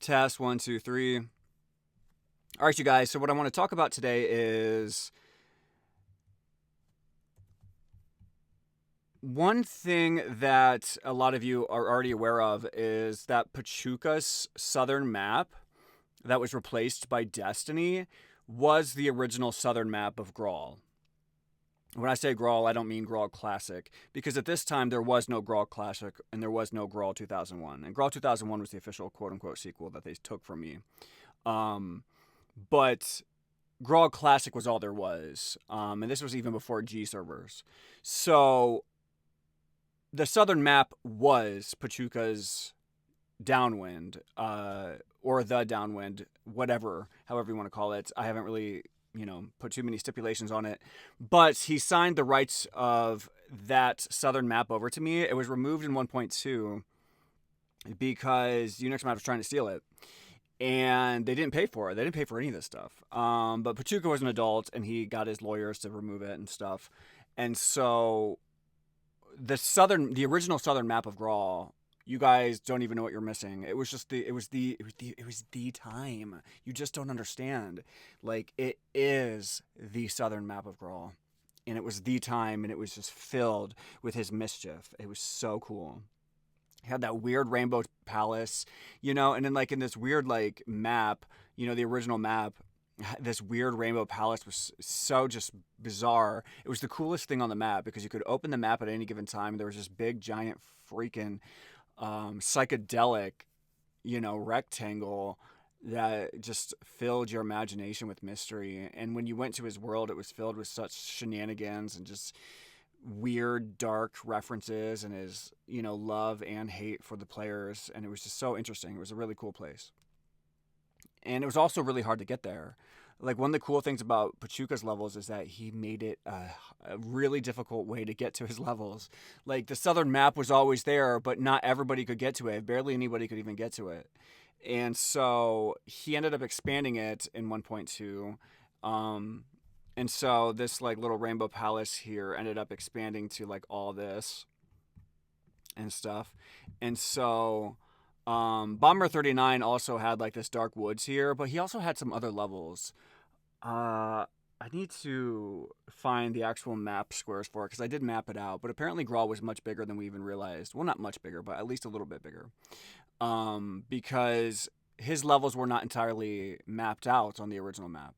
Test 1, 2, 3. All right, you guys. So what I want to talk about today is one thing that a lot of you are already aware of is that Pachuca's southern map that was replaced by Destiny was the original southern map of Graal. When I say Graal, I don't mean Graal Classic, because at this time there was no Graal Classic and there was no Graal 2001. And Graal 2001 was the official quote-unquote sequel that they took from me. But Graal Classic was all there was. And this was even before G servers. So the southern map was Pachuca's downwind, or the downwind, whatever, however you want to call it. I haven't really, put too many stipulations on it. But he signed the rights of that southern map over to me. It was removed in 1.2 because Unix was trying to steal it. And they didn't pay for it. They didn't pay for any of this stuff. But Pachuka was an adult, and he got his lawyers to remove it and stuff. And so the original southern map of Graal, you guys don't even know what you're missing. It was the time. You just don't understand. Like, it is the southern map of Graal, and it was the time, and it was just filled with his mischief. It was so cool. Had that weird rainbow palace, and then in this weird map, the original map, this weird rainbow palace was so just bizarre. It was the coolest thing on the map because you could open the map at any given time. There was this big giant freaking psychedelic, rectangle that just filled your imagination with mystery. And when you went to his world, it was filled with such shenanigans and just weird, dark references and his, love and hate for the players. And it was just so interesting. It was a really cool place. And it was also really hard to get there. One of the cool things about Pachuca's levels is that he made it a really difficult way to get to his levels. The southern map was always there, but not everybody could get to it. Barely anybody could even get to it. And so he ended up expanding it in 1.2. And so this little rainbow palace here ended up expanding to all this and stuff. And so Bomber 39 also had this dark woods here, but he also had some other levels. I need to find the actual map squares for it because I did map it out, but apparently Graal was much bigger than we even realized. Well, not much bigger, but at least a little bit bigger. Because his levels were not entirely mapped out on the original map.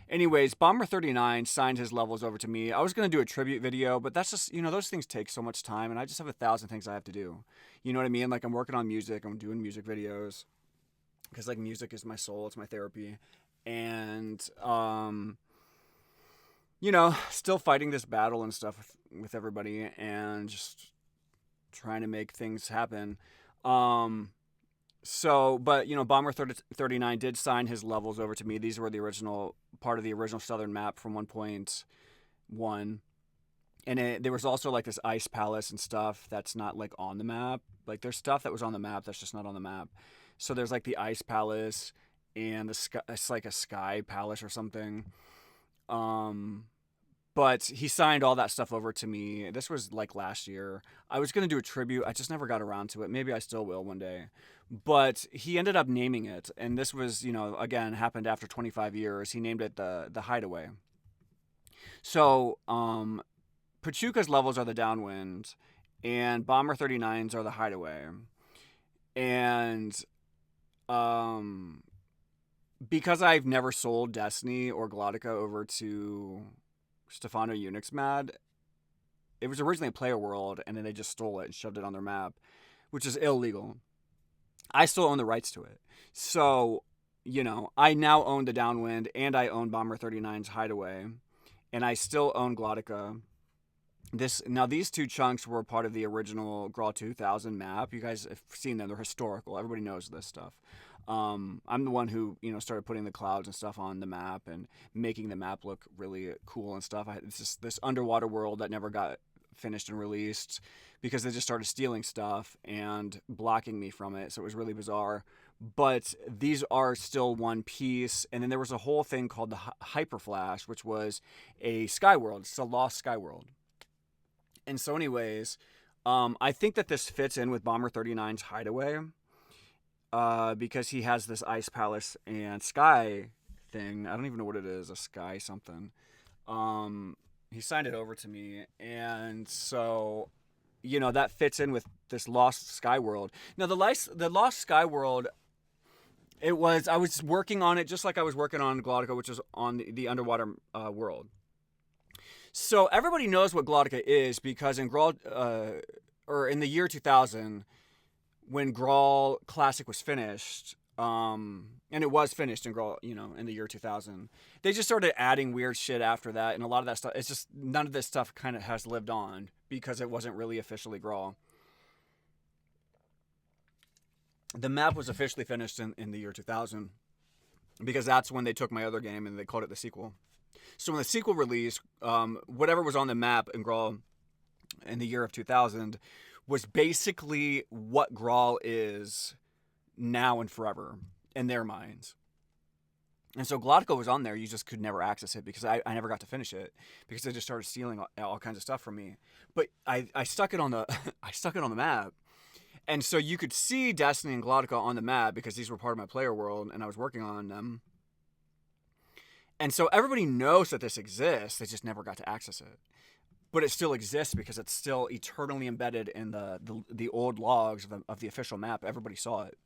Anyways, Bomber 39 signed his levels over to me. I was going to do a tribute video, but that's just, those things take so much time, and I just have 1,000 things I have to do. You know what I mean? I'm working on music. I'm doing music videos because, music is my soul. It's my therapy. And, still fighting this battle and stuff with everybody and just trying to make things happen. But, Bomber 39 did sign his levels over to me. These were the original part of the original southern map from 1.1. And there was also this ice palace and stuff that's not on the map. There's stuff that was on the map that's just not on the map. So there's the ice palace and the sky, it's a sky palace or something. But he signed all that stuff over to me. This was last year. I was going to do a tribute. I just never got around to it. Maybe I still will one day. But he ended up naming it. And this was, again, happened after 25 years. He named it the Hideaway. So, Pachuca's levels are the downwind. And Bomber 39's are the Hideaway. And, because I've never sold Destiny or Glottica over to Stefano Unix Mad, it was originally a player world, and then they just stole it and shoved it on their map, which is illegal. I still own the rights to it. So, I now own the Downwind, and I own Bomber 39's Hideaway, and I still own Glottica. These two chunks were part of the original Graal 2000 map. You guys have seen them. They're historical. Everybody knows this stuff. I'm the one who, started putting the clouds and stuff on the map and making the map look really cool and stuff. It's just this underwater world that never got finished and released because they just started stealing stuff and blocking me from it. So it was really bizarre. But these are still one piece. And then there was a whole thing called the Hyperflash, which was a sky world. It's a lost sky world. And so anyways, I think that this fits in with Bomber 39's Hideaway. because he has this ice palace and sky thing. I don't even know what it is, a sky something. He signed it over to me, and so that fits in with this Lost Sky World. Now the Lost Sky World, I was working on it just like I was working on Glottica, which is on the underwater world. So everybody knows what Glottica is because in Graal, or in the year 2000, when Graal Classic was finished, and it was finished in Graal, in the year 2000, they just started adding weird shit after that, and a lot of that stuff, it's just none of this stuff kind of has lived on because it wasn't really officially Graal. The map was officially finished in the year 2000 because that's when they took my other game and they called it the sequel. So when the sequel released, whatever was on the map in Graal in the year of 2000 was basically what Graal is now and forever in their minds. And so Glottica was on there. You just could never access it because I never got to finish it because they just started stealing all kinds of stuff from me. But I stuck it on the I stuck it on the map. And so you could see Destiny and Glottica on the map because these were part of my player world and I was working on them. And so everybody knows that this exists. They just never got to access it. But it still exists because it's still eternally embedded in the old logs of the official map. Everybody saw it.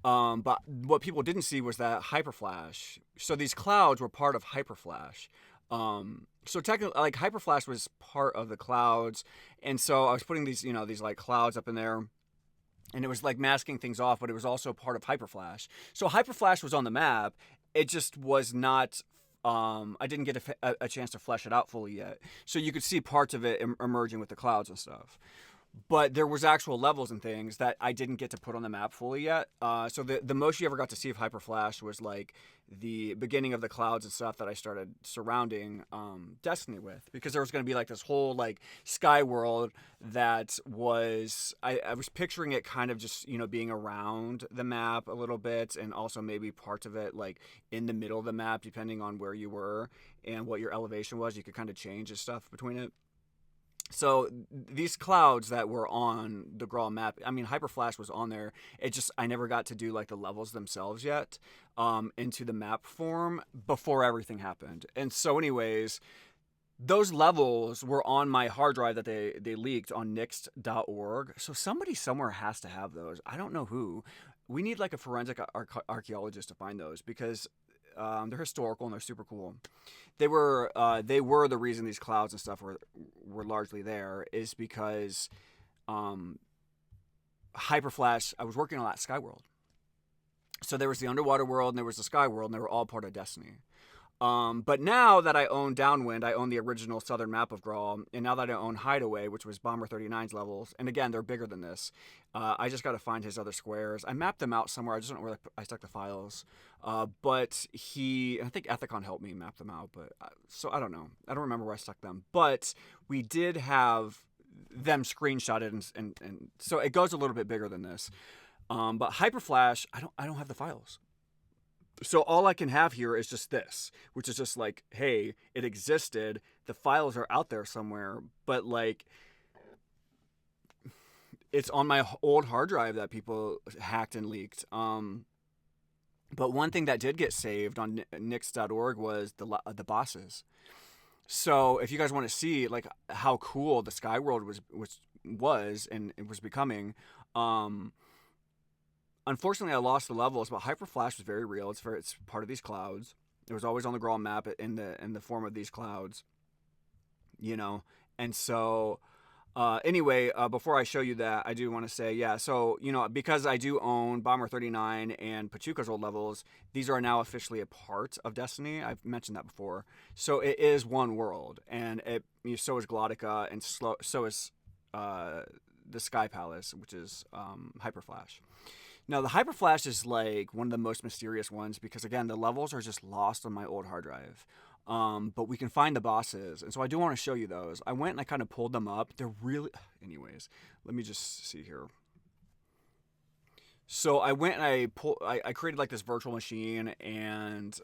But what people didn't see was that Hyperflash. So these clouds were part of Hyperflash. So technically, like Hyperflash was part of the clouds, and so I was putting these, these like clouds up in there, and it was like masking things off, but it was also part of Hyperflash. So Hyperflash was on the map. It just was not. I didn't get a chance to flesh it out fully yet. So you could see parts of it emerging with the clouds and stuff. But there was actual levels and things that I didn't get to put on the map fully yet. So the most you ever got to see of Hyperflash was like the beginning of the clouds and stuff that I started surrounding Destiny with, because there was going to be like this whole like sky world that was I was picturing it kind of just being around the map a little bit, and also maybe parts of it like in the middle of the map depending on where you were and what your elevation was. You could kind of change the stuff between it. So these clouds that were on the Graal map, I mean, Hyperflash was on there. I never got to do like the levels themselves yet into the map form before everything happened. And so anyways, those levels were on my hard drive that they leaked on nixed.org. So somebody somewhere has to have those. I don't know who. We need like a forensic archaeologist to find those because they're historical and they're super cool. They were the reason these clouds and stuff were largely there, is because Hyperflash, I was working on that sky world. So there was the underwater world and there was the sky world, and they were all part of Destiny. But now that I own Downwind, I own the original southern map of Graal, and now that I own Hideaway, which was Bomber 39's levels, and again, they're bigger than this, I just got to find his other squares. I mapped them out somewhere. I just don't know where I stuck the files. But I think Ethicon helped me map them out, but so I don't know. I don't remember where I stuck them. But we did have them screenshotted, and so it goes a little bit bigger than this. But Hyperflash, I don't have the files. So all I can have here is just this, which is just like, hey, it existed. The files are out there somewhere, but like it's on my old hard drive that people hacked and leaked. But one thing that did get saved on nix.org was the bosses. So if you guys want to see like how cool the Sky World was and it was becoming, unfortunately, I lost the levels, but Hyperflash was very real. It's part of these clouds. It was always on the Graal map in the form of these clouds, And so, anyway, before I show you that, I do want to say, yeah. So because I do own Bomber 39 and Pachuka's old levels, these are now officially a part of Destiny. I've mentioned that before. So it is one world, and so is Glottica, and so is the Sky Palace, which is Hyperflash. Now, the Hyperflash is like one of the most mysterious ones because, again, the levels are just lost on my old hard drive. But we can find the bosses. And so I do want to show you those. I went and I kind of pulled them up. They're really... Anyways, let me just see here. So I went and I created like this virtual machine, and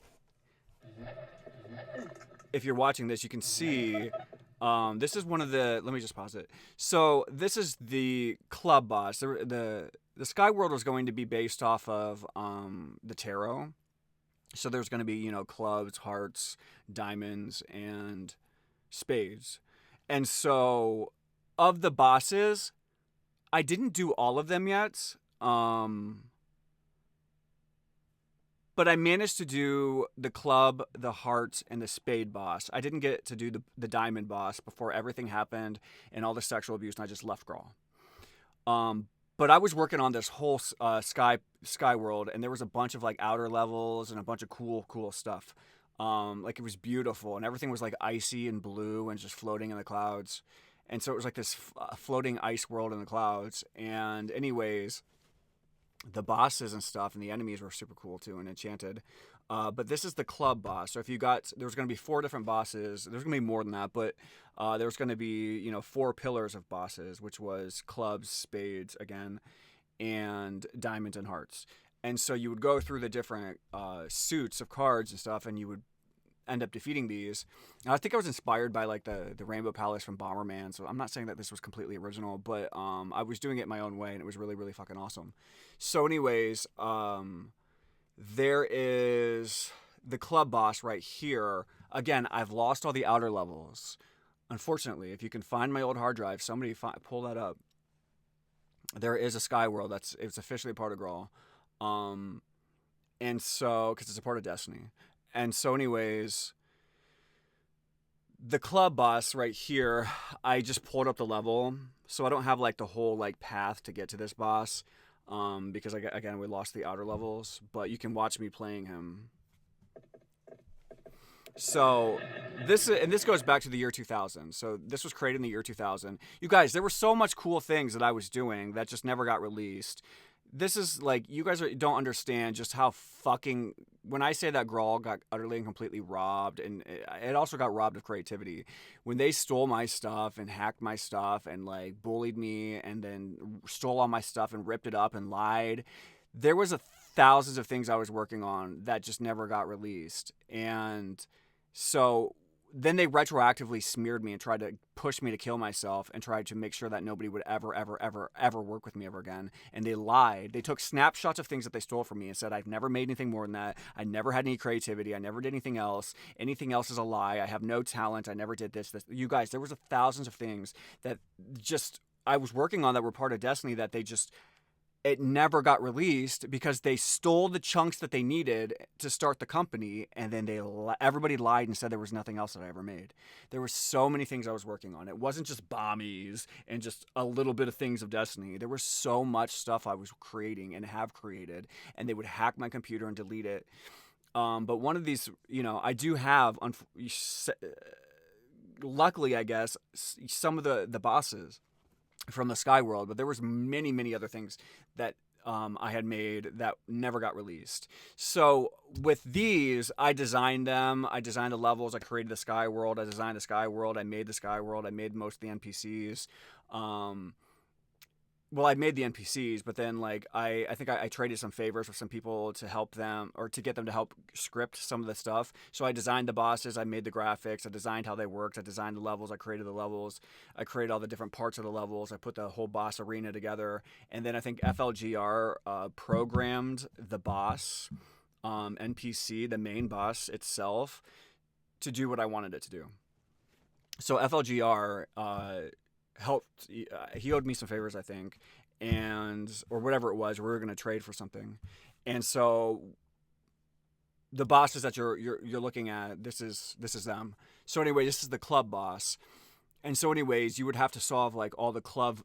if you're watching this, you can see... this is one of the... Let me just pause it. So this is the club boss. The the Sky World was going to be based off of the tarot. So there's going to be, clubs, hearts, diamonds, and spades. And so of the bosses, I didn't do all of them yet. But I managed to do the club, the heart, and the spade boss. I didn't get to do the diamond boss before everything happened and all the sexual abuse, and I just left Graal. Um, but I was working on this whole sky world, and there was a bunch of like outer levels and a bunch of cool stuff. Like it was beautiful, and everything was like icy and blue and just floating in the clouds. And so it was like this floating ice world in the clouds. And anyways, the bosses and stuff and the enemies were super cool too and enchanted. But this is the club boss. So if you got, there's going to be 4 different bosses. There's going to be more than that, but there's going to be 4 pillars of bosses, which was clubs, spades again, and diamonds and hearts. And so you would go through the different suits of cards and stuff, and you would end up defeating these. And I think I was inspired by like the Rainbow Palace from Bomberman. So I'm not saying that this was completely original, but I was doing it my own way, and it was really, really fucking awesome. So anyways, there is the club boss right here. Again, I've lost all the outer levels. Unfortunately, if you can find my old hard drive, somebody pull that up. There is a Sky World it's officially a part of Graal. And so, because it's a part of Destiny. And so anyways, the club boss right here, I just pulled up the level. So I don't have like the whole like path to get to this boss. Because again, we lost the outer levels, but you can watch me playing him. So this goes back to the year 2000. So this was created in the year 2000. You guys, there were so much cool things that I was doing that just never got released. This is like, you guys don't understand just how fucking, when I say that Graal got utterly and completely robbed, and it also got robbed of creativity. When they stole my stuff and hacked my stuff and like bullied me and then stole all my stuff and ripped it up and lied, there was thousands of things I was working on that just never got released. And so then they retroactively smeared me and tried to push me to kill myself and tried to make sure that nobody would ever work with me ever again. And they lied. They took snapshots of things that they stole from me and said, I've never made anything more than that. I never had any creativity. I never did anything else. Anything else is a lie. I have no talent. I never did this. You guys, there was thousands of things that just I was working on that were part of Destiny that it never got released because they stole the chunks that they needed to start the company, and then everybody lied and said there was nothing else that I ever made. There were so many things I was working on. It wasn't just bombies and just a little bit of things of Destiny. There was so much stuff I was creating and have created, and they would hack my computer and delete it. But one of these, I do have, luckily, I guess, some of the bosses from the Sky World, but there was many other things that I had made that never got released. So with these, I designed them. I designed the levels. I created the Sky World. I designed the Sky World. I made the Sky World. I made most of the NPCs. Well, I made the NPCs, but then like I think I traded some favors with some people to help them or to get them to help script some of the stuff. So I designed the bosses, I made the graphics, I designed how they worked, I designed the levels, I created the levels, I created all the different parts of the levels, I put the whole boss arena together, and then I think FLGR programmed the boss NPC, the main boss itself, to do what I wanted it to do. So FLGR helped. He owed me some favors, I think, or whatever it was. We were going to trade for something, and so the bosses that you're looking at, this is them. So anyway, this is the club boss, and so anyways, you would have to solve like all the club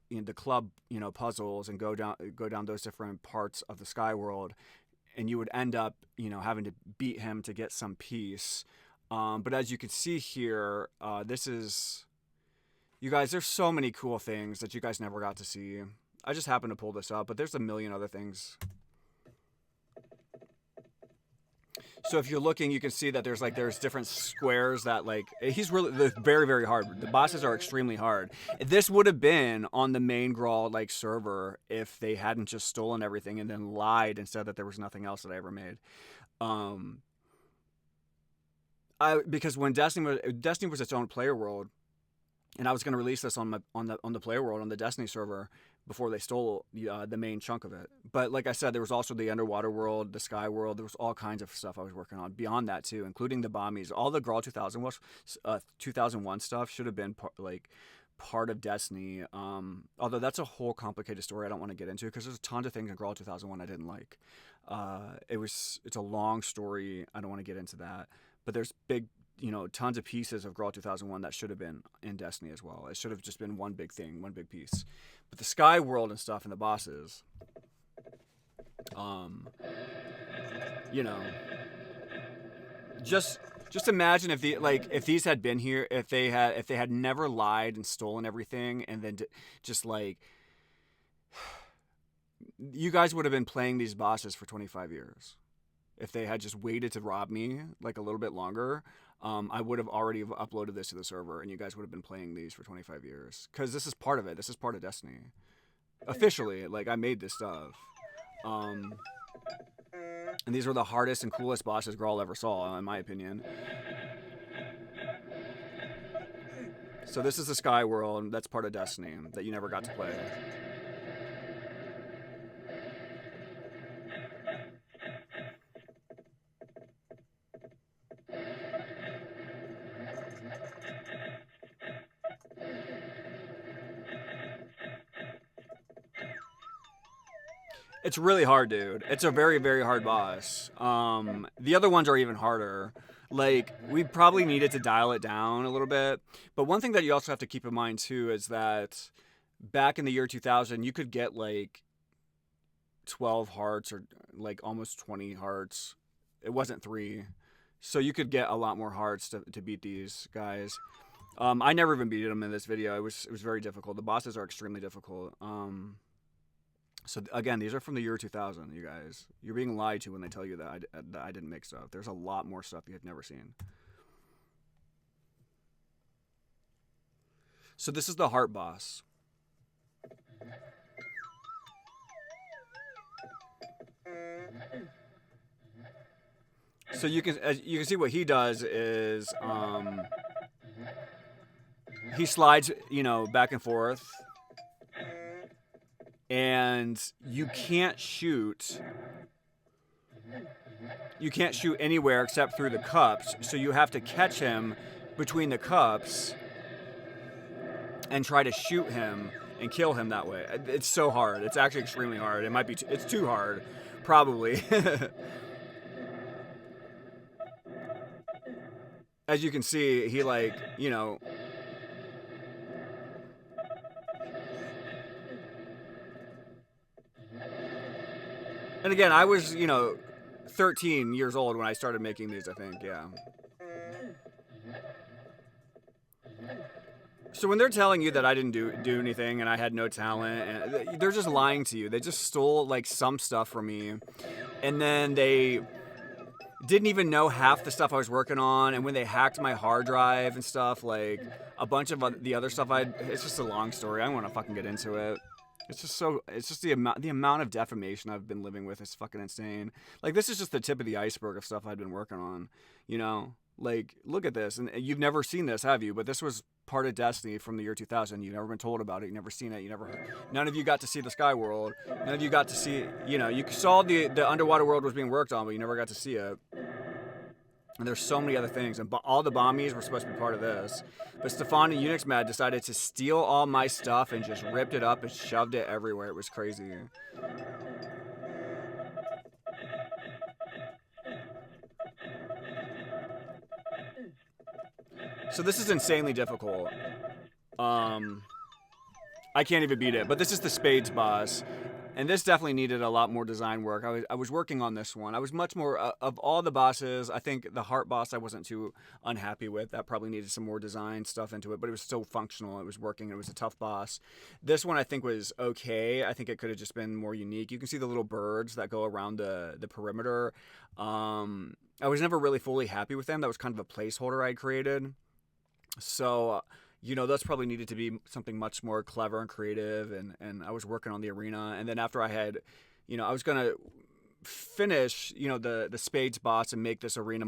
puzzles and go down those different parts of the Sky World, and you would end up having to beat him to get some peace. But as you can see here, this is. You guys, there's so many cool things that you guys never got to see. I just happened to pull this up, but there's a million other things. So if you're looking, you can see that there's different squares that he's really very, very hard. The bosses are extremely hard. This would have been on the main Graal server if they hadn't just stolen everything and then lied and said that there was nothing else that I ever made. Because when Destiny was its own player world, and I was going to release this on the player world on the Destiny server, before they stole the main chunk of it. But like I said, there was also the underwater world, the sky world. There was all kinds of stuff I was working on beyond that too, including the bombies. All the Graal 2001 stuff should have been part of Destiny. Although that's a whole complicated story I don't want to get into because there's tons of things in Graal 2001 I didn't like. It's a long story. I don't want to get into that. But there's tons of pieces of Graal 2001 that should have been in Destiny as well. It should have just been one big thing, one big piece. But the sky world and stuff and the bosses, just imagine if if these had been here, if they had never lied and stolen everything, and then just like you guys would have been playing these bosses for 25 years. If they had just waited to rob me like a little bit longer, I would have already uploaded this to the server, and you guys would have been playing these for 25 years. Because this is part of it. This is part of Destiny. Officially, like, I made this stuff. And these were the hardest and coolest bosses Graal ever saw, in my opinion. So this is the Sky World. That's part of Destiny that you never got to play. It's really hard, dude. It's a very, very hard boss. The other ones are even harder. Like, we probably needed to dial it down a little bit. But one thing that you also have to keep in mind, too, is that back in the year 2000, you could get, like, 12 hearts or, like, almost 20 hearts. It wasn't 3. So you could get a lot more hearts to beat these guys. I never even beat them in this video. It was very difficult. The bosses are extremely difficult. So again, these are from the year 2000, you guys. You're being lied to when they tell you that I didn't make stuff. There's a lot more stuff you had never seen. So this is the heart boss. So you can see what he does is he slides, back and forth. And you can't shoot anywhere except through the cups. So you have to catch him between the cups and try to shoot him and kill him that way. It's so hard. It's actually extremely hard. It might be it's too hard, probably. As you can see, he And again, I was, 13 years old when I started making these, I think, yeah. So when they're telling you that I didn't do anything and I had no talent, and they're just lying to you. They just stole, some stuff from me. And then they didn't even know half the stuff I was working on. And when they hacked my hard drive and stuff, a bunch of the other stuff it's just a long story. I don't want to fucking get into it. It's just the amount of defamation I've been living with is fucking insane. This is just the tip of the iceberg of stuff I've been working on, look at this. And you've never seen this, have you? But this was part of Destiny from the year 2000. You've never been told about it. You've never seen it. None of you got to see the Sky World. None of you got to see, you saw the underwater world was being worked on, but you never got to see it. And there's so many other things. And all the bombies were supposed to be part of this. But Stefan and Unixmad decided to steal all my stuff and just ripped it up and shoved it everywhere. It was crazy. So this is insanely difficult. I can't even beat it. But this is the Spades boss. And this definitely needed a lot more design work. I was working on this one. I was much more, of all the bosses, I think the heart boss I wasn't too unhappy with. That probably needed some more design stuff into it, but it was still functional. It was working. It was a tough boss. This one I think was okay. I think it could have just been more unique. You can see the little birds that go around the perimeter. I was never really fully happy with them. That was kind of a placeholder I created. So... those probably needed to be something much more clever and creative, and I was working on the arena. And then after I had, I was going to finish, the Spades boss and make this arena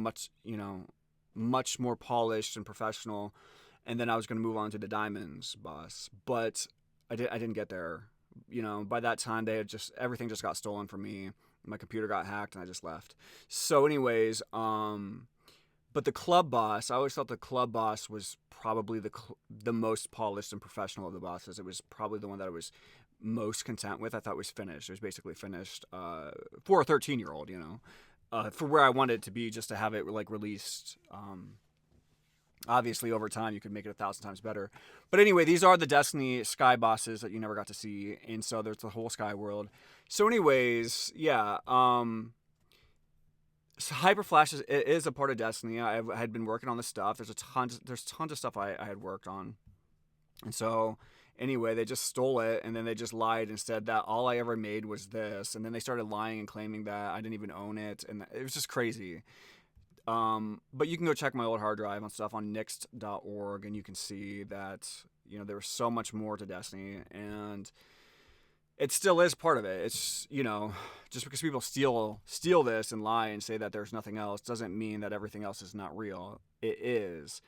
much more polished and professional. And then I was going to move on to the Diamonds boss. But I didn't get there. by that time everything just got stolen from me. My computer got hacked and I just left. So anyways, but the club boss, I always thought the club boss was probably the most polished and professional of the bosses. It was probably the one that I was most content with. I thought it was finished. It was basically finished for a 13-year-old, for where I wanted it to be, just to have it like released. Obviously, over time, you could make it 1,000 times better. But anyway, these are the Destiny Sky bosses that you never got to see. And so there's the whole Sky world. So anyways, yeah. So Hyper Flash is a part of Destiny. I had been working on this stuff. There's tons of stuff I had worked on. And so anyway, they just stole it, and then they just lied and said that all I ever made was this. And then they started lying and claiming that I didn't even own it. And it was just crazy. But you can go check my old hard drive and stuff on nixed.org, and you can see that, there was so much more to Destiny, and it still is part of it. It's, just because people steal this and lie and say that there's nothing else doesn't mean that everything else is not real. It is.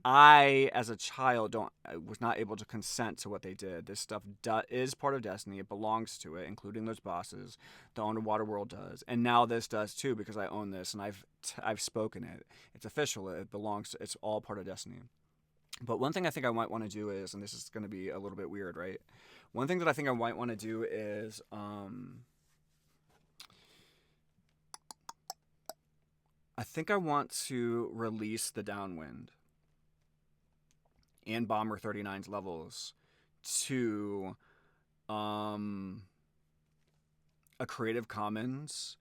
I, as a child, was not able to consent to what they did. This stuff is part of Destiny. It belongs to it, including those bosses. The underwater world does, and now this does too, because I own this and I've spoken it. It's official. It belongs. It's all part of Destiny. But one thing I think I might want to do is, and this is going to be a little bit weird, right? One thing that I think I might want to do is, I think I want to release the Downwind and Bomber 39's levels to a Creative Commons,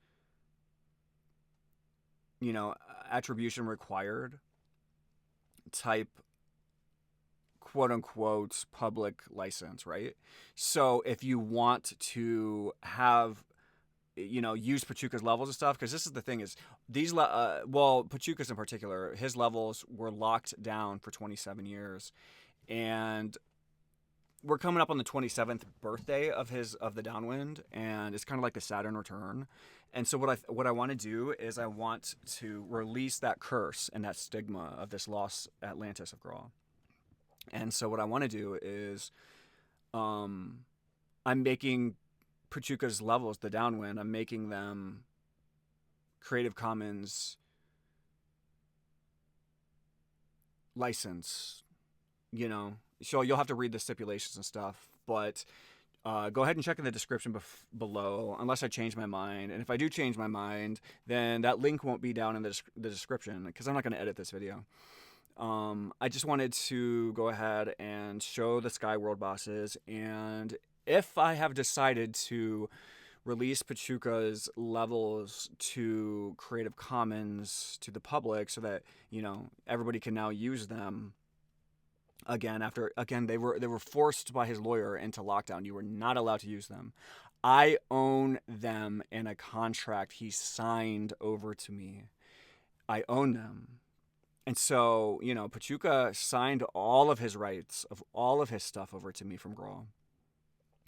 attribution required type, quote unquote, public license, right? So if you want to have, use Pachuka's levels and stuff, because this is the thing is, Pachuka's in particular, his levels were locked down for 27 years, and we're coming up on the 27th birthday of the Downwind, and it's kind of like the Saturn return. And so what I want to do is I want to release that curse and that stigma of this lost Atlantis of Graal. And so what I want to do is, I'm making Pachuka's levels, the Downwind, I'm making them Creative Commons license, So you'll have to read the stipulations and stuff, but go ahead and check in the description below, unless I change my mind. And if I do change my mind, then that link won't be down in the description, because I'm not going to edit this video. I just wanted to go ahead and show the Sky World bosses, and if I have decided to release Pachuka's levels to Creative Commons to the public so that, everybody can now use them again they were forced by his lawyer into lockdown. You were not allowed to use them. I own them in a contract he signed over to me. I own them. And so, Pachuka signed all of his rights of all of his stuff over to me from Graal.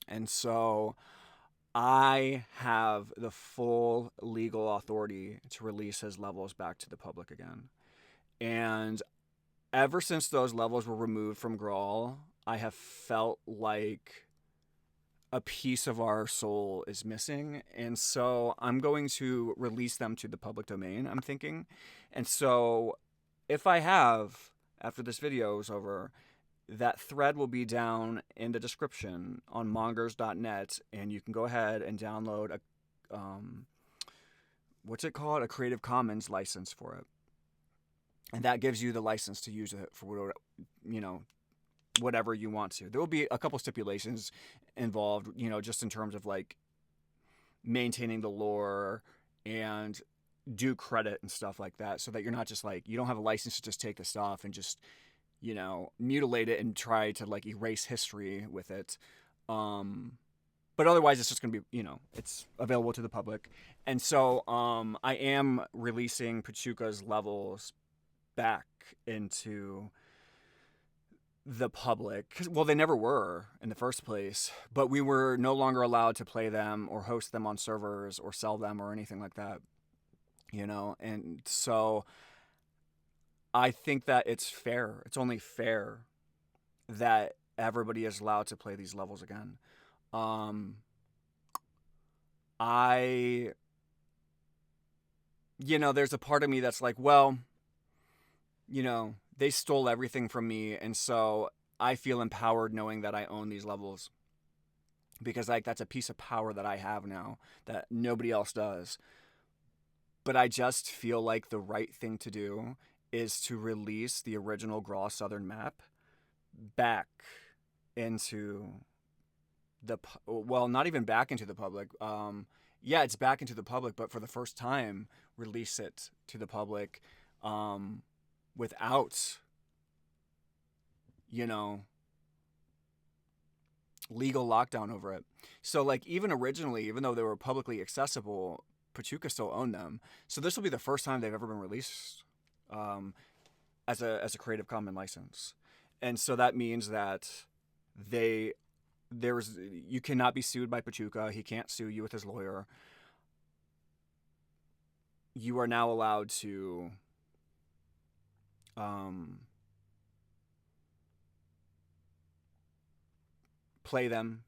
And so I have the full legal authority to release his levels back to the public again. And ever since those levels were removed from Graal, I have felt like a piece of our soul is missing. And so I'm going to release them to the public domain, I'm thinking. And so if I have, after this video is over, that thread will be down in the description on mongers.net, and you can go ahead and download a Creative Commons license for it. And that gives you the license to use it for, whatever you want to. There will be a couple stipulations involved, just in terms of like maintaining the lore and due credit and stuff like that, so that you're not just like, you don't have a license to just take the stuff and just, mutilate it and try to like erase history with it. But otherwise it's just going to be, it's available to the public. And so I am releasing Pachuka's levels back into the public. Well, they never were in the first place, but we were no longer allowed to play them or host them on servers or sell them or anything like that, and so I think that it's only fair that everybody is allowed to play these levels again. Um, I, there's a part of me that's like, well, they stole everything from me, and so I feel empowered knowing that I own these levels because like that's a piece of power that I have now that nobody else does. But I just feel like the right thing to do is to release the original Graal Southern map back into well, not even back into the public. Yeah, it's back into the public, but for the first time, release it to the public without, you know, legal lockdown over it. So, like, even originally, even though they were publicly accessible, Pachuca still owned them. So this will be the first time they've ever been released um, as a Creative Commons license, and so that means that they you cannot be sued by Pachuca. He can't sue you with his lawyer. You are now allowed to play them,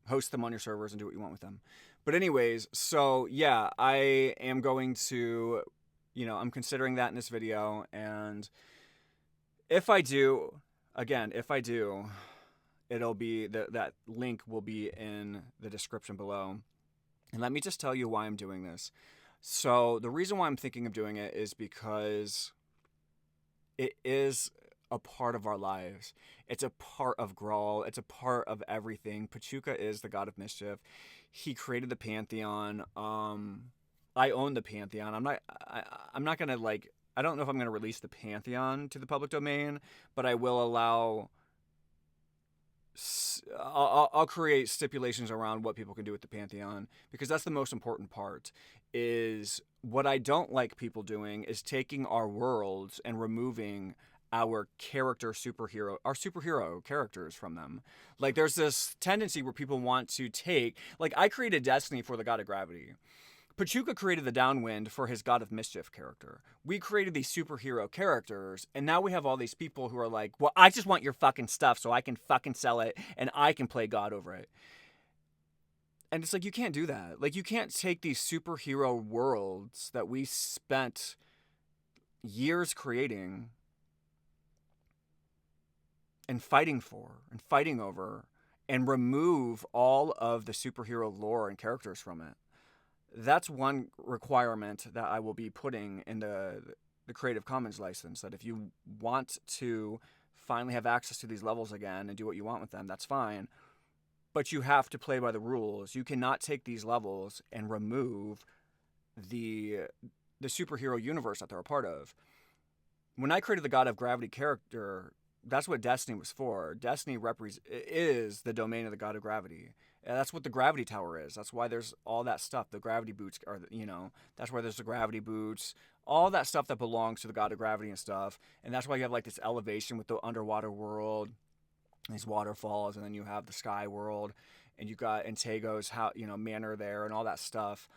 host them on your servers, and do what you want with them. But anyways, so yeah, I am going to, I'm considering that in this video, and if I do, it'll be that link will be in the description below. And let me just tell you why I'm doing this. So the reason why I'm thinking of doing it is because it is a part of our lives. It's a part of Graal. It's a part of everything. Pachuca is the god of mischief. He created the pantheon. I own the pantheon. I'm not gonna like. I don't know if I'm gonna release the pantheon to the public domain, but I will allow. I'll create stipulations around what people can do with the pantheon, because that's the most important part. Is what I don't like people doing is taking our worlds and removing our superhero characters from them. Like, there's this tendency where people want to take, like, I created Destiny for the god of gravity. Pachuca created the Downwind for his God of Mischief character. We created these superhero characters, and now we have all these people who are like, well, I just want your fucking stuff so I can fucking sell it, and I can play God over it. And it's like, you can't do that. Like, you can't take these superhero worlds that we spent years creating and fighting for and fighting over and remove all of the superhero lore and characters from it. That's one requirement that I will be putting in the Creative Commons license, that if you want to finally have access to these levels again and do what you want with them, that's fine. But you have to play by the rules. You cannot take these levels and remove the superhero universe that they're a part of. When I created the God of Gravity character, that's what Destiny was for. Destiny is the domain of the God of Gravity. And that's what the Gravity Tower is. That's why there's all that stuff. The Gravity Boots are, that's why there's the Gravity Boots. All that stuff that belongs to the God of Gravity and stuff. And that's why you have like this elevation with the underwater world, these waterfalls, and then you have the sky world, and you got Antago's manor there, and all that stuff.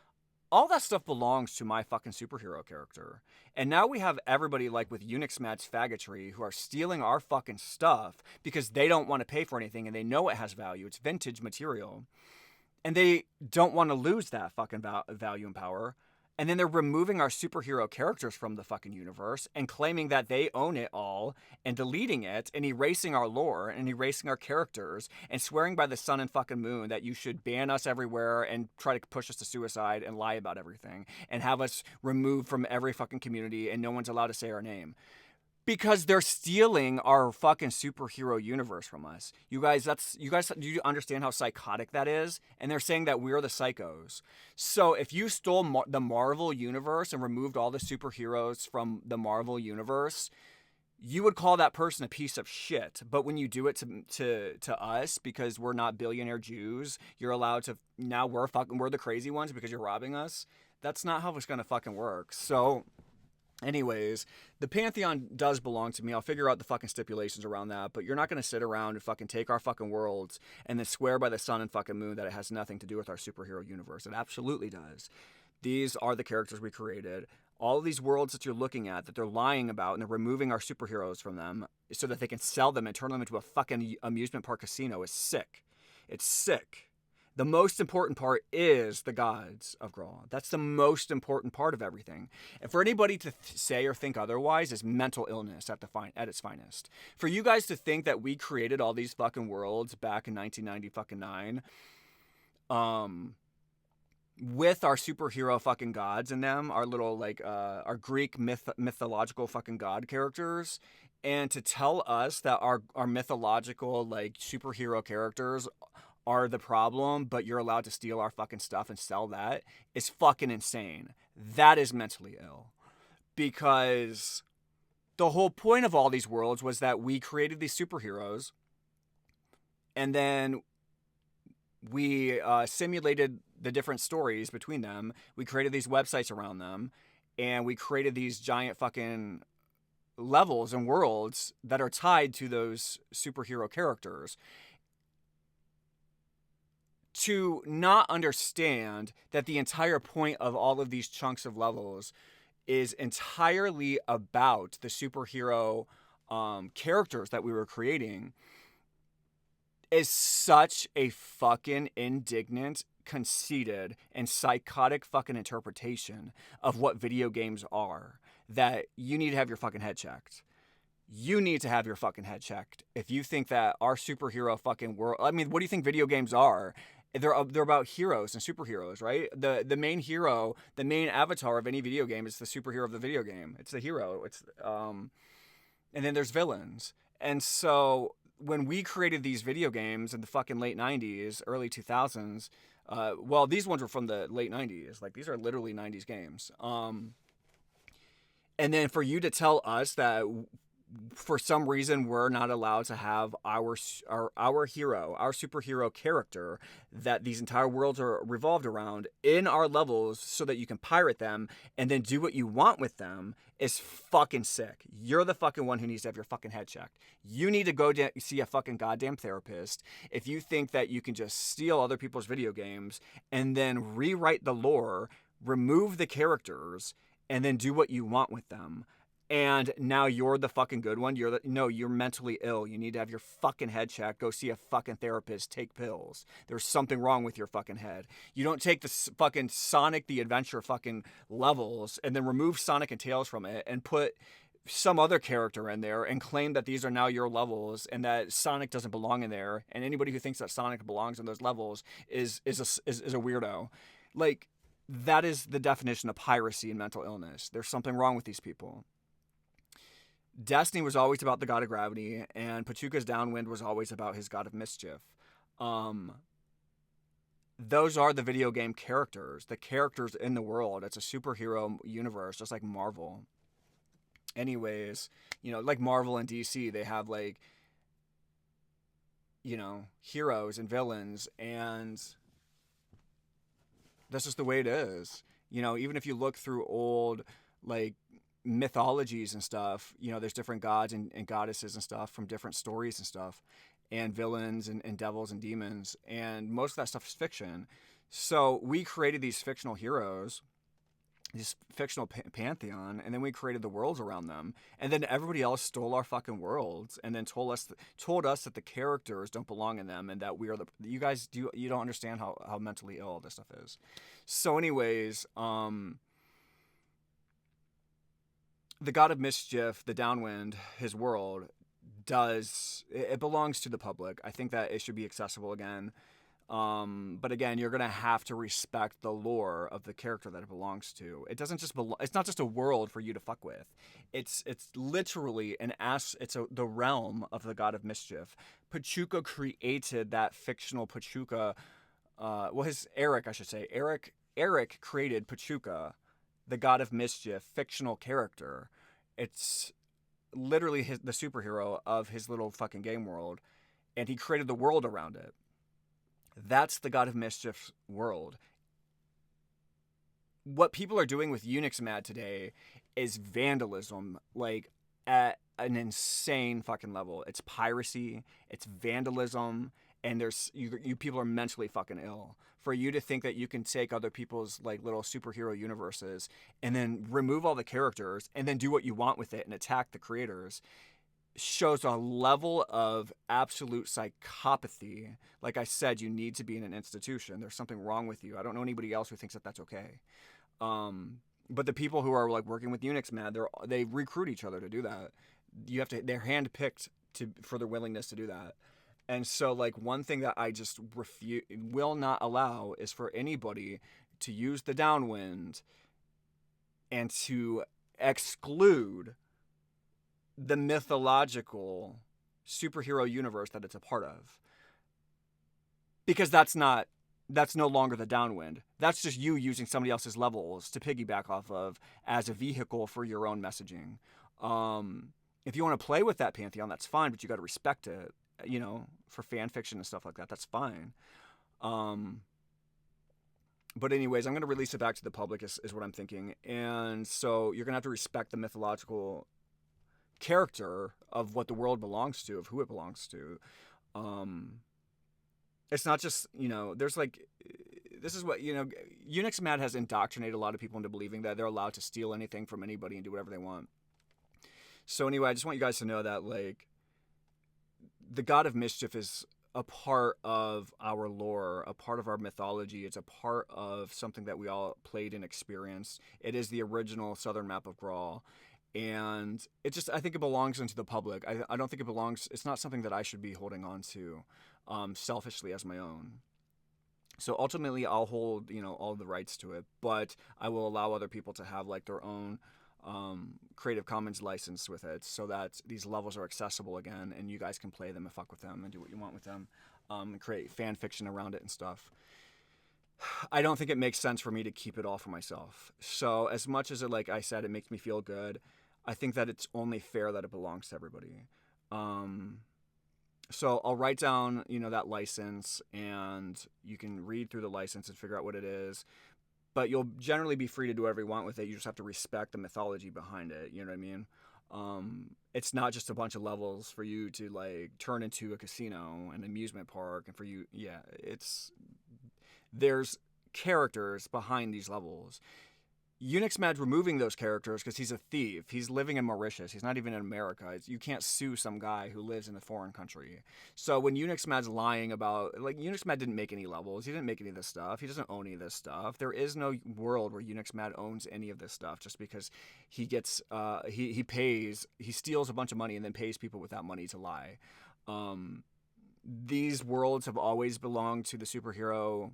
All that stuff belongs to my fucking superhero character. And now we have everybody like with Unix Mat's faggotry who are stealing our fucking stuff because they don't want to pay for anything and they know it has value. It's vintage material. And they don't want to lose that fucking value and power. And then they're removing our superhero characters from the fucking universe and claiming that they own it all and deleting it and erasing our lore and erasing our characters and swearing by the sun and fucking moon that you should ban us everywhere and try to push us to suicide and lie about everything and have us removed from every fucking community and no one's allowed to say our name. Because they're stealing our fucking superhero universe from us. You guys, do you understand how psychotic that is? And they're saying that we're the psychos. So if you stole the Marvel universe and removed all the superheroes from the Marvel universe, you would call that person a piece of shit. But when you do it to us, because we're not billionaire Jews, you're allowed to, now we're the crazy ones because you're robbing us. That's not how it's gonna fucking work. So anyways, the Pantheon does belong to me. I'll figure out the fucking stipulations around that, but you're not going to sit around and fucking take our fucking worlds and then swear by the sun and fucking moon that it has nothing to do with our superhero universe. It absolutely does. These are the characters we created. All of these worlds that you're looking at that they're lying about and they're removing our superheroes from them so that they can sell them and turn them into a fucking amusement park casino is sick. It's sick. The most important part is the gods of Graal. That's the most important part of everything. And for anybody to say or think otherwise is mental illness at its finest. For you guys to think that we created all these fucking worlds back in 1999, with our superhero fucking gods in them, our little like our Greek mythological fucking god characters, and to tell us that our mythological like superhero characters are the problem, but you're allowed to steal our fucking stuff and sell that is fucking insane. That is mentally ill. Because the whole point of all these worlds was that we created these superheroes, and then we simulated the different stories between them. We created these websites around them, and we created these giant fucking levels and worlds that are tied to those superhero characters. To not understand that the entire point of all of these chunks of levels is entirely about the superhero characters that we were creating is such a fucking indignant, conceited, and psychotic fucking interpretation of what video games are, that you need to have your fucking head checked. You need to have your fucking head checked if you think that our superhero fucking world... I mean, what do you think video games are? They're about heroes and superheroes, right? The main hero, the main avatar of any video game is the superhero of the video game. It's the hero. And then there's villains. And so when we created these video games in the fucking late 90s, early 2000s, well, these ones were from the late 90s. Like, these are literally 90s games. And then for you to tell us that for some reason we're not allowed to have our hero, our superhero character that these entire worlds are revolved around in our levels so that you can pirate them and then do what you want with them is fucking sick. You're the fucking one who needs to have your fucking head checked. You need to go see a fucking goddamn therapist if you think that you can just steal other people's video games and then rewrite the lore, remove the characters, and then do what you want with them. And now you're the fucking good one. You're mentally ill. You need to have your fucking head checked. Go see a fucking therapist. Take pills. There's something wrong with your fucking head. You don't take the fucking Sonic the Adventure fucking levels and then remove Sonic and Tails from it and put some other character in there and claim that these are now your levels and that Sonic doesn't belong in there. And anybody who thinks that Sonic belongs in those levels is a weirdo. Like, that is the definition of piracy and mental illness. There's something wrong with these people. Destiny was always about the god of gravity, and PACHUKA's Downwind was always about his god of mischief. Those are the video game characters, the characters in the world. It's a superhero universe, just like Marvel. Anyways, like Marvel and DC, they have like, heroes and villains, and that's just the way it is. Even if you look through old, like, mythologies and stuff, there's different gods and goddesses and stuff from different stories and stuff, and villains and devils and demons, and most of that stuff is fiction. So we created these fictional heroes, this fictional pantheon, and then we created the worlds around them, and then everybody else stole our fucking worlds and then told us that the characters don't belong in them and that we are you guys you don't understand how mentally ill this stuff is. So anyways, the god of mischief, the Downwind, his world, it belongs to the public. I think that it should be accessible again. But again, you're going to have to respect the lore of the character that it belongs to. It doesn't just it's not just a world for you to fuck with. It's literally the realm of the god of mischief. PACHUKA created that fictional PACHUKA. Eric created PACHUKA, the god of mischief, fictional character. It's literally the superhero of his little fucking game world, and he created the world around it. That's the god of mischief's world. What people are doing with Unix Mad today is vandalism, like at an insane fucking level. It's piracy, it's vandalism, and you people are mentally fucking ill. For you to think that you can take other people's like little superhero universes and then remove all the characters and then do what you want with it and attack the creators shows a level of absolute psychopathy. Like I said, you need to be in an institution. There's something wrong with you. I don't know anybody else who thinks that that's okay. But the people who are like working with Unix Mad, they recruit each other to do that. They're handpicked for their willingness to do that. And so, like, one thing that I just will not allow is for anybody to use the downwind and to exclude the mythological superhero universe that it's a part of. Because that's no longer the downwind. That's just you using somebody else's levels to piggyback off of as a vehicle for your own messaging. If you want to play with that pantheon, that's fine, but you got to respect it. You know, for fan fiction and stuff like that, that's fine. But anyways, I'm going to release it back to the public is what I'm thinking. And so you're going to have to respect the mythological character of what the world belongs to, of who it belongs to. It's not just, you know, there's like, this is what, you know, Unix Mad has indoctrinated a lot of people into believing that they're allowed to steal anything from anybody and do whatever they want. So anyway, I just want you guys to know that, like, the God of Mischief is a part of our lore, a part of our mythology. It's a part of something that we all played and experienced. It is the original southern map of Graal. And it just, I think it belongs into the public. I don't think it belongs, it's not something that I should be holding on to selfishly as my own. So ultimately, I'll hold, you know, all the rights to it, but I will allow other people to have like their own Creative Commons license with it, so that these levels are accessible again, and you guys can play them and fuck with them and do what you want with them, and create fan fiction around it and stuff. I don't think it makes sense for me to keep it all for myself. So as much as it, like I said, it makes me feel good, I think that it's only fair that it belongs to everybody. So I'll write down, you know, that license, and you can read through the license and figure out what it is. But you'll generally be free to do whatever you want with it. You just have to respect the mythology behind it. You know what I mean? It's not just a bunch of levels for you to like turn into a casino, an amusement park, and for you, yeah, there's characters behind these levels. Unix Mad's removing those characters because he's a thief. He's living in Mauritius. He's not even in America. You can't sue some guy who lives in a foreign country. So when Unix Mad's lying about, like, Unix Mad didn't make any levels. He didn't make any of this stuff. He doesn't own any of this stuff. There is no world where Unix Mad owns any of this stuff just because he gets, he steals a bunch of money and then pays people with that money to lie. These worlds have always belonged to the superhero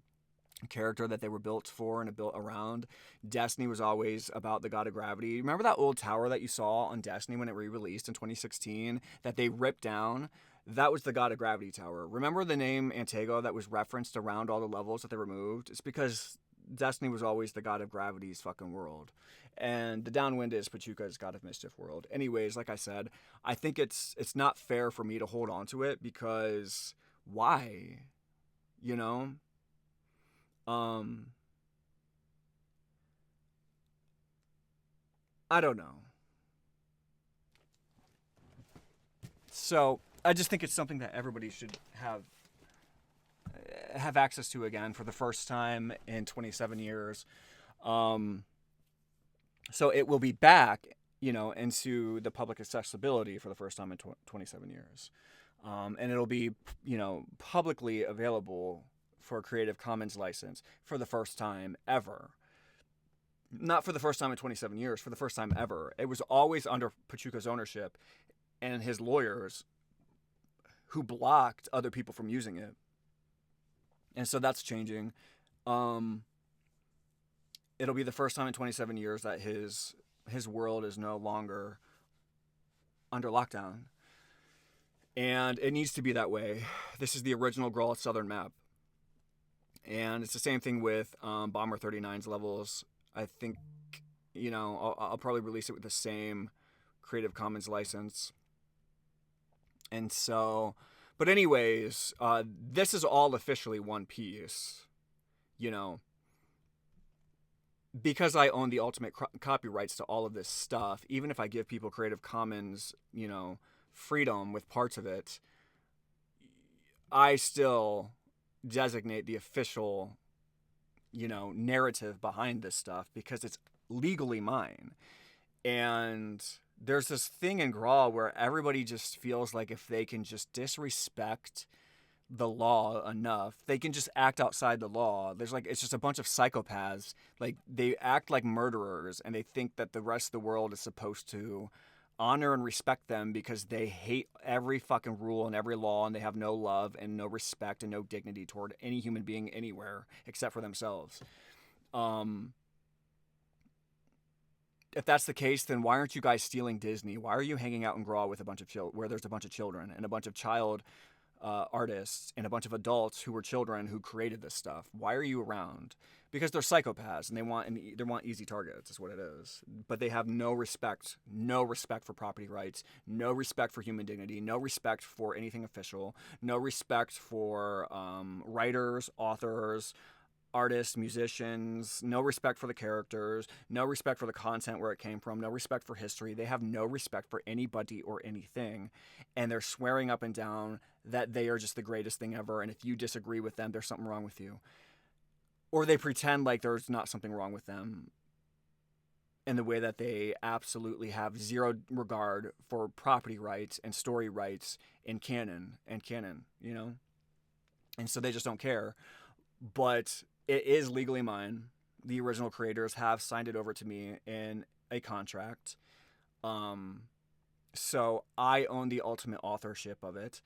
character that they were built for and built around. Destiny was always about the god of gravity. Remember that old tower that you saw on Destiny when it re-released in 2016 that they ripped down? That was the god of gravity tower. Remember the name Antago that was referenced around all the levels that they removed? It's because Destiny was always the god of gravity's fucking world. And the downwind is PACHUKA's god of mischief world. Anyways, like I said, I think it's not fair for me to hold on to it because why? You know? I don't know. So I just think it's something that everybody should have access to again for the first time in 27 years. So it will be back, you know, into the public accessibility for the first time in 27 years. And it'll be, you know, publicly available for a Creative Commons license for the first time ever. Not for the first time in 27 years, for the first time ever. It was always under PACHUKA's ownership and his lawyers who blocked other people from using it. And so that's changing. It'll be the first time in 27 years that his world is no longer under lockdown. And it needs to be that way. This is the original Graal Southern map. And it's the same thing with Bomber 39's levels. I think, you know, I'll probably release it with the same Creative Commons license. And so, but anyways, this is all officially one piece, you know. Because I own the ultimate copyrights to all of this stuff, even if I give people Creative Commons, you know, freedom with parts of it, I still designate the official, you know, narrative behind this stuff because it's legally mine. And there's this thing in Graal where everybody just feels like if they can just disrespect the law enough, they can just act outside the law. There's like, it's just a bunch of psychopaths. Like, they act like murderers, and they think that the rest of the world is supposed to honor and respect them because they hate every fucking rule and every law, and they have no love and no respect and no dignity toward any human being anywhere except for themselves. If that's the case, then why aren't you guys stealing Disney? Why are you hanging out in Graal with a bunch of where there's a bunch of children and a bunch of child artists and a bunch of adults who were children who created this stuff? Why are you around? Because they're psychopaths, and they want easy targets. Is what it is. But they have no respect for property rights, no respect for human dignity, no respect for anything official, no respect for writers, authors, artists, musicians, no respect for the characters, no respect for the content where it came from, no respect for history. They have no respect for anybody or anything, and they're swearing up and down that they are just the greatest thing ever, and if you disagree with them, there's something wrong with you. Or they pretend like there's not something wrong with them in the way that they absolutely have zero regard for property rights and story rights in canon, you know? And so they just don't care. But it is legally mine. The original creators have signed it over to me in a contract. So I own the ultimate authorship of it.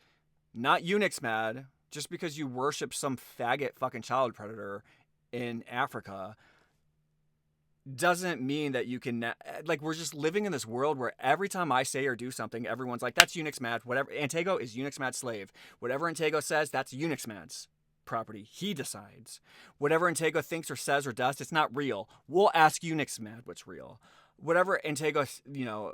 Not Unix Mad. Just because you worship some faggot fucking child predator in Africa doesn't mean that you can, like, we're just living in this world where every time I say or do something, everyone's like, that's Unix Mad. Whatever. Antago is Unix Mad's slave. Whatever Antago says, that's Unix Mad's property. He decides. Whatever Antago thinks or says or does, it's not real. We'll ask Unix Mad what's real. Whatever Antago,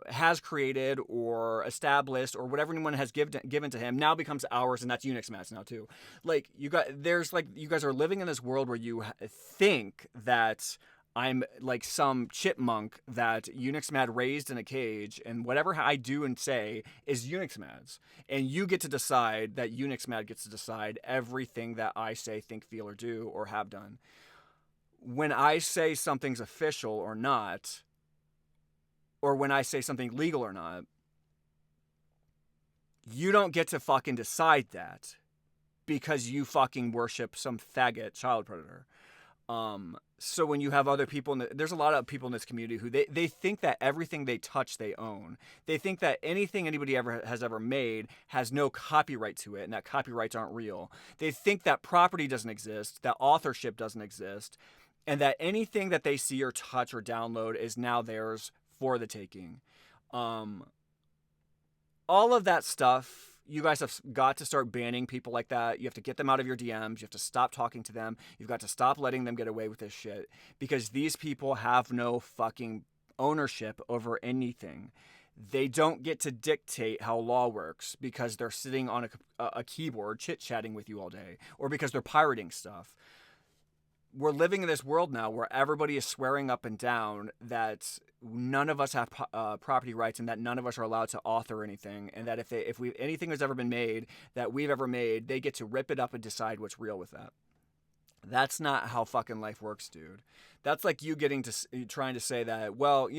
has created or established, or whatever anyone has given to him, now becomes ours, and that's Unix Mad's now too. Like, you guys are living in this world where you think that I'm like some chipmunk that Unix Mad raised in a cage, and whatever I do and say is Unix Mad's. And you get to decide that Unix Mad gets to decide everything that I say, think, feel, or do, or have done. When I say something's official or not, or when I say something legal or not, you don't get to fucking decide that because you fucking worship some faggot child predator. So when you have other people, there's a lot of people in this community who they think that everything they touch, they own. They think that anything anybody has ever made has no copyright to it, and that copyrights aren't real. They think that property doesn't exist, that authorship doesn't exist, and that anything that they see or touch or download is now theirs for the taking. All of that stuff, you guys have got to start banning people like that. You have to get them out of your DMs. You have to stop talking to them. You've got to stop letting them get away with this shit, because these people have no fucking ownership over anything. They don't get to dictate how law works because they're sitting on a keyboard chit-chatting with you all day, or because they're pirating stuff. We're living in this world now where everybody is swearing up and down that none of us have property rights, and that none of us are allowed to author anything, and that if anything has ever been made that we've ever made, they get to rip it up and decide what's real with that. That's not how fucking life works, dude. That's like you trying to say that, well,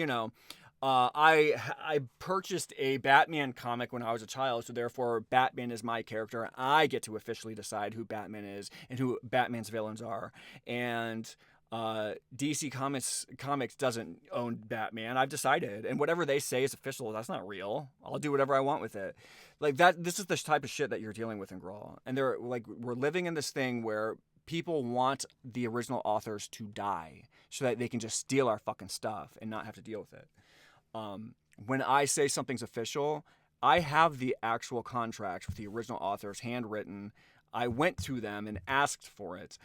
I purchased a Batman comic when I was a child, so therefore Batman is my character. I get to officially decide who Batman is and who Batman's villains are. And DC Comics doesn't own Batman. I've decided, and whatever they say is official. That's not real. I'll do whatever I want with it. Like that. This is the type of shit that you're dealing with in Graal, and we're living in this thing where people want the original authors to die so that they can just steal our fucking stuff and not have to deal with it. When I say something's official, I have the actual contract with the original authors handwritten. I went to them and asked for it.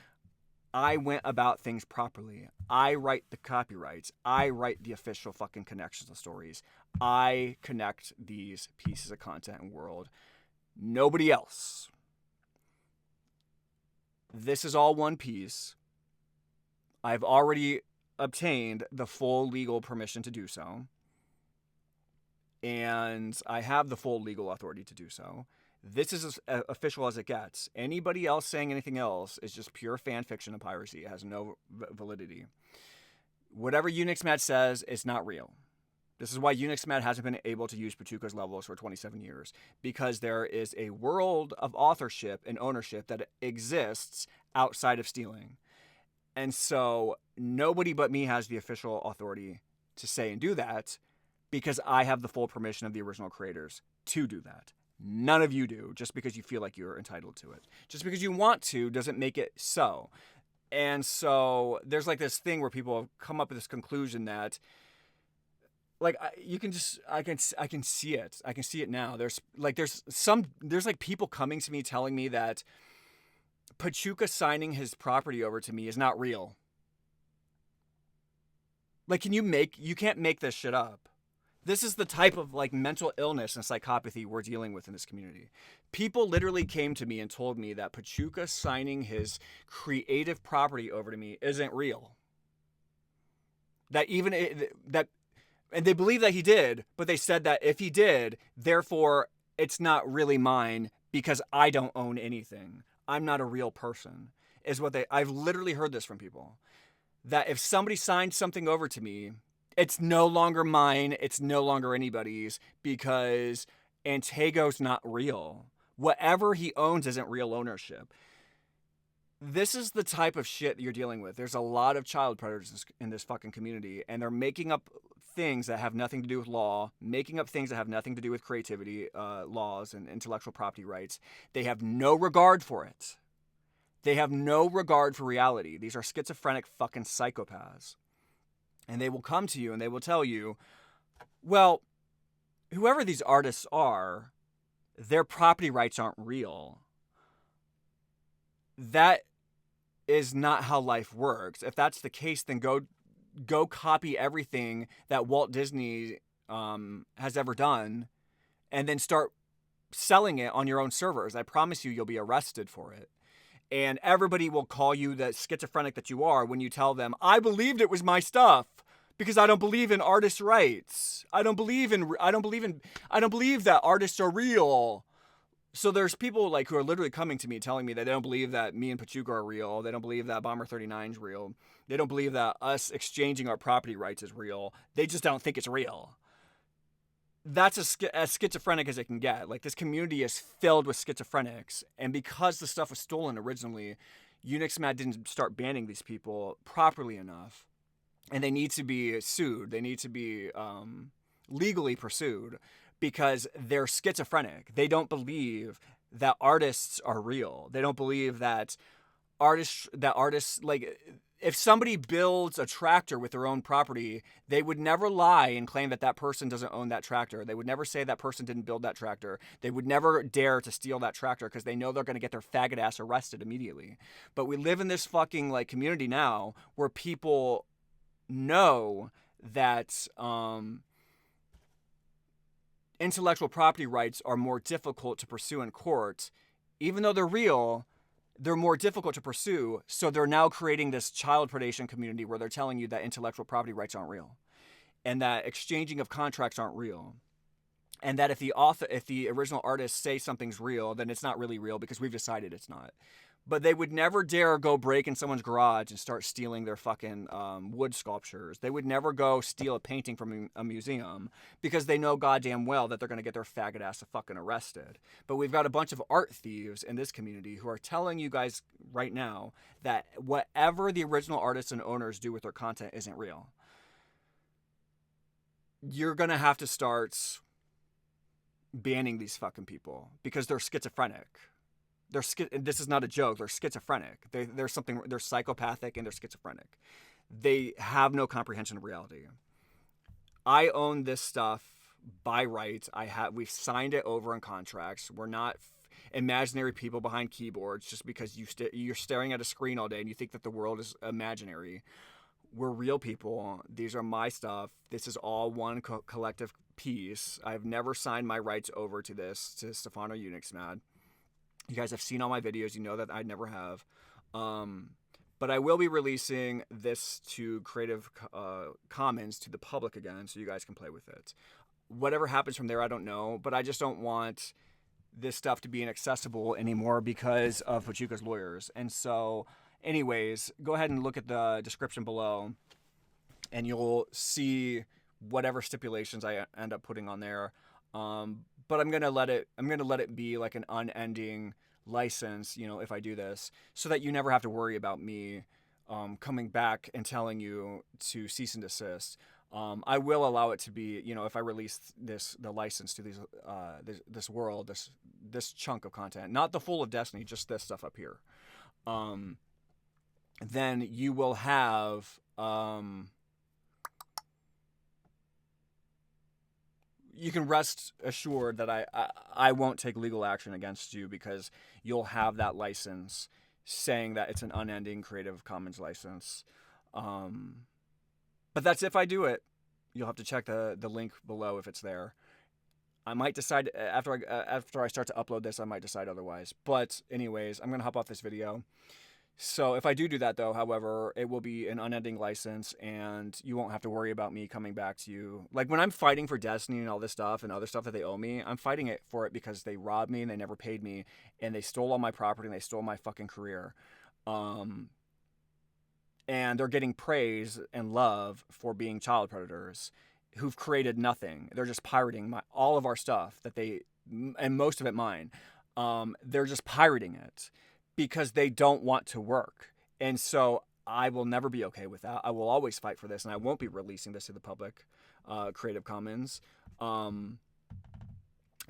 I went about things properly. I write the copyrights. I write the official fucking connections of stories. I connect these pieces of content and world. Nobody else. This is all one piece. I've already obtained the full legal permission to do so. And I have the full legal authority to do so. This is as official as it gets. Anybody else saying anything else is just pure fan fiction and piracy. It has no validity. Whatever Unix Mad says is not real. This is why Unixmat hasn't been able to use Pachuka's levels for 27 years, because there is a world of authorship and ownership that exists outside of stealing. And so nobody but me has the official authority to say and do that, because I have the full permission of the original creators to do that. None of you do, just because you feel like you're entitled to it. Just because you want to doesn't make it so. And so there's like this thing where people have come up with this conclusion that, like, I can see it. I can see it now. There's like people coming to me telling me that Pachuka signing his property over to me is not real. Like, you can't make this shit up. This is the type of like mental illness and psychopathy we're dealing with in this community. People literally came to me and told me that Pachuka signing his creative property over to me isn't real. And they believe that he did, but they said that if he did, therefore it's not really mine because I don't own anything. I'm not a real person. I've literally heard this from people. That if somebody signed something over to me, it's no longer mine, it's no longer anybody's, because Antago's not real. Whatever he owns isn't real ownership. This is the type of shit you're dealing with. There's a lot of child predators in this fucking community, and they're making up things that have nothing to do with law, making up things that have nothing to do with creativity, laws, and intellectual property rights. They have no regard for it. They have no regard for reality. These are schizophrenic fucking psychopaths. And they will come to you and they will tell you, well, whoever these artists are, their property rights aren't real. That is not how life works. If that's the case, then go copy everything that Walt Disney has ever done and then start selling it on your own servers. I promise you'll be arrested for it. And everybody will call you the schizophrenic that you are when you tell them, I believed it was my stuff because I don't believe in artists' rights. I don't believe that artists are real. So there's people like who are literally coming to me telling me that they don't believe that me and Pachuka are real. They don't believe that Bomber 39 is real. They don't believe that us exchanging our property rights is real. They just don't think it's real. That's as schizophrenic as it can get. Like, this community is filled with schizophrenics, and because the stuff was stolen originally, Unixmat didn't start banning these people properly enough, and they need to be sued. They need to be legally pursued because they're schizophrenic. They don't believe that artists are real. They don't believe that artists like, if somebody builds a tractor with their own property, they would never lie and claim that person doesn't own that tractor. They would never say that person didn't build that tractor. They would never dare to steal that tractor because they know they're going to get their faggot ass arrested immediately. But we live in this fucking like community now where people know that intellectual property rights are more difficult to pursue in court. Even though they're real, they're more difficult to pursue, so they're now creating this child predation community where they're telling you that intellectual property rights aren't real, and that exchanging of contracts aren't real, and that if the original artists say something's real, then it's not really real because we've decided it's not. But they would never dare go break in someone's garage and start stealing their fucking wood sculptures. They would never go steal a painting from a museum because they know goddamn well that they're going to get their faggot ass fucking arrested. But we've got a bunch of art thieves in this community who are telling you guys right now that whatever the original artists and owners do with their content isn't real. You're going to have to start banning these fucking people because they're schizophrenic. This is not a joke. They're schizophrenic. They're psychopathic and they're schizophrenic. They have no comprehension of reality. I own this stuff by right. We've signed it over in contracts. We're not imaginary people behind keyboards just because you're staring at a screen all day and you think that the world is imaginary. We're real people. These are my stuff. This is all one collective piece. I've never signed my rights over to Stefano Unixmat. You guys have seen all my videos. You know that I never have. But I will be releasing this to Creative Commons to the public again so you guys can play with it. Whatever happens from there, I don't know. But I just don't want this stuff to be inaccessible anymore because of Pachuka's lawyers. And so, anyways, go ahead and look at the description below. And you'll see whatever stipulations I end up putting on there. But I'm gonna let it be like an unending license, if I do this, so that you never have to worry about me coming back and telling you to cease and desist. I will allow it to be, if I release the license to this world, this chunk of content, not the full of Destiny, just this stuff up here. Then you will have, you can rest assured that I won't take legal action against you, because you'll have that license saying that it's an unending Creative Commons license. But that's if I do it. You'll have to check the link below if it's there. I might decide after I start to upload this, I might decide otherwise. But anyways, I'm gonna hop off this video. So if I do that, though, however, it will be an unending license, and you won't have to worry about me coming back to you. Like, when I'm fighting for Destiny and all this stuff and other stuff that they owe me, I'm fighting it for it because they robbed me and they never paid me, and they stole all my property and they stole my fucking career. And they're getting praise and love for being child predators who've created nothing. They're just pirating all of our stuff and most of it mine. They're just pirating it because they don't want to work. And so I will never be okay with that. I will always fight for this, and I won't be releasing this to the public, Creative Commons,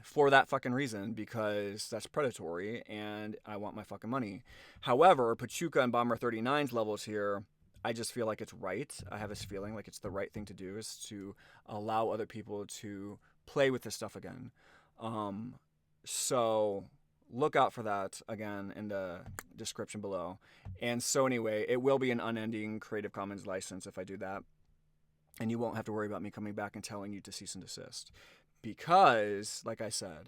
for that fucking reason, because that's predatory and I want my fucking money. However, PACHUKA and Bomber 39's levels here, I just feel like it's right. I have this feeling like it's the right thing to do, is to allow other people to play with this stuff again. So look out for that again in the description below. And so anyway, it will be an unending Creative Commons license if I do that. And you won't have to worry about me coming back and telling you to cease and desist. Because, like I said,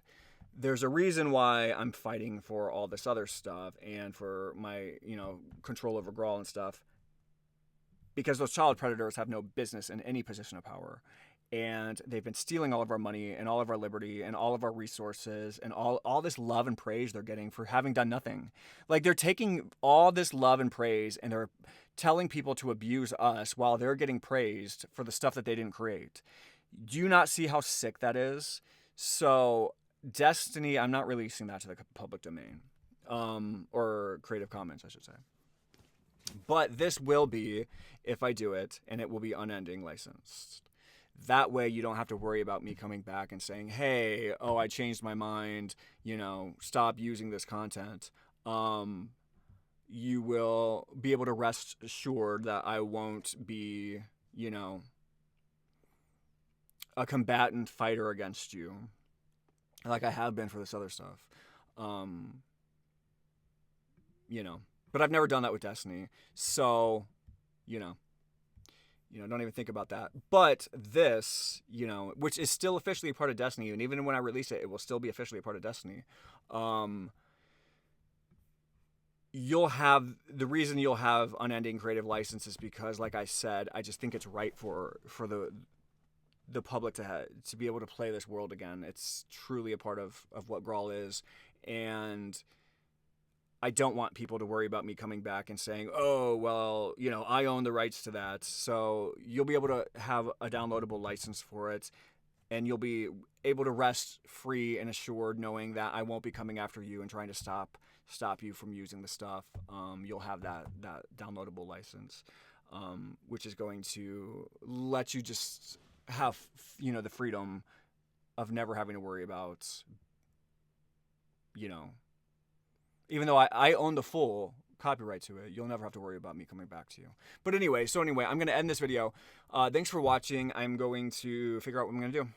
there's a reason why I'm fighting for all this other stuff and for my, control over Graal and stuff. Because those child predators have no business in any position of power. And they've been stealing all of our money and all of our liberty and all of our resources and all this love and praise they're getting for having done nothing. Like, they're taking all this love and praise and they're telling people to abuse us while they're getting praised for the stuff that they didn't create. Do you not see how sick that is? So Destiny, I'm not releasing that to the public domain, or Creative Commons, I should say. But this will be, if I do it, and it will be unending licensed. That way you don't have to worry about me coming back and saying, hey, I changed my mind, stop using this content. You will be able to rest assured that I won't be, a combatant fighter against you like I have been for this other stuff. But I've never done that with Destiny. So, don't even think about that. But this, which is still officially a part of Destiny, and even when I release it, it will still be officially a part of Destiny. The reason you'll have unending creative licenses because, like I said, I just think it's right for the public to be able to play this world again. It's truly a part of what Graal is, and I don't want people to worry about me coming back and saying, oh, well, I own the rights to that. So you'll be able to have a downloadable license for it, and you'll be able to rest free and assured knowing that I won't be coming after you and trying to stop you from using the stuff. You'll have that downloadable license, which is going to let you just have, the freedom of never having to worry about, even though I own the full copyright to it, you'll never have to worry about me coming back to you. But anyway, I'm going to end this video. Thanks for watching. I'm going to figure out what I'm going to do.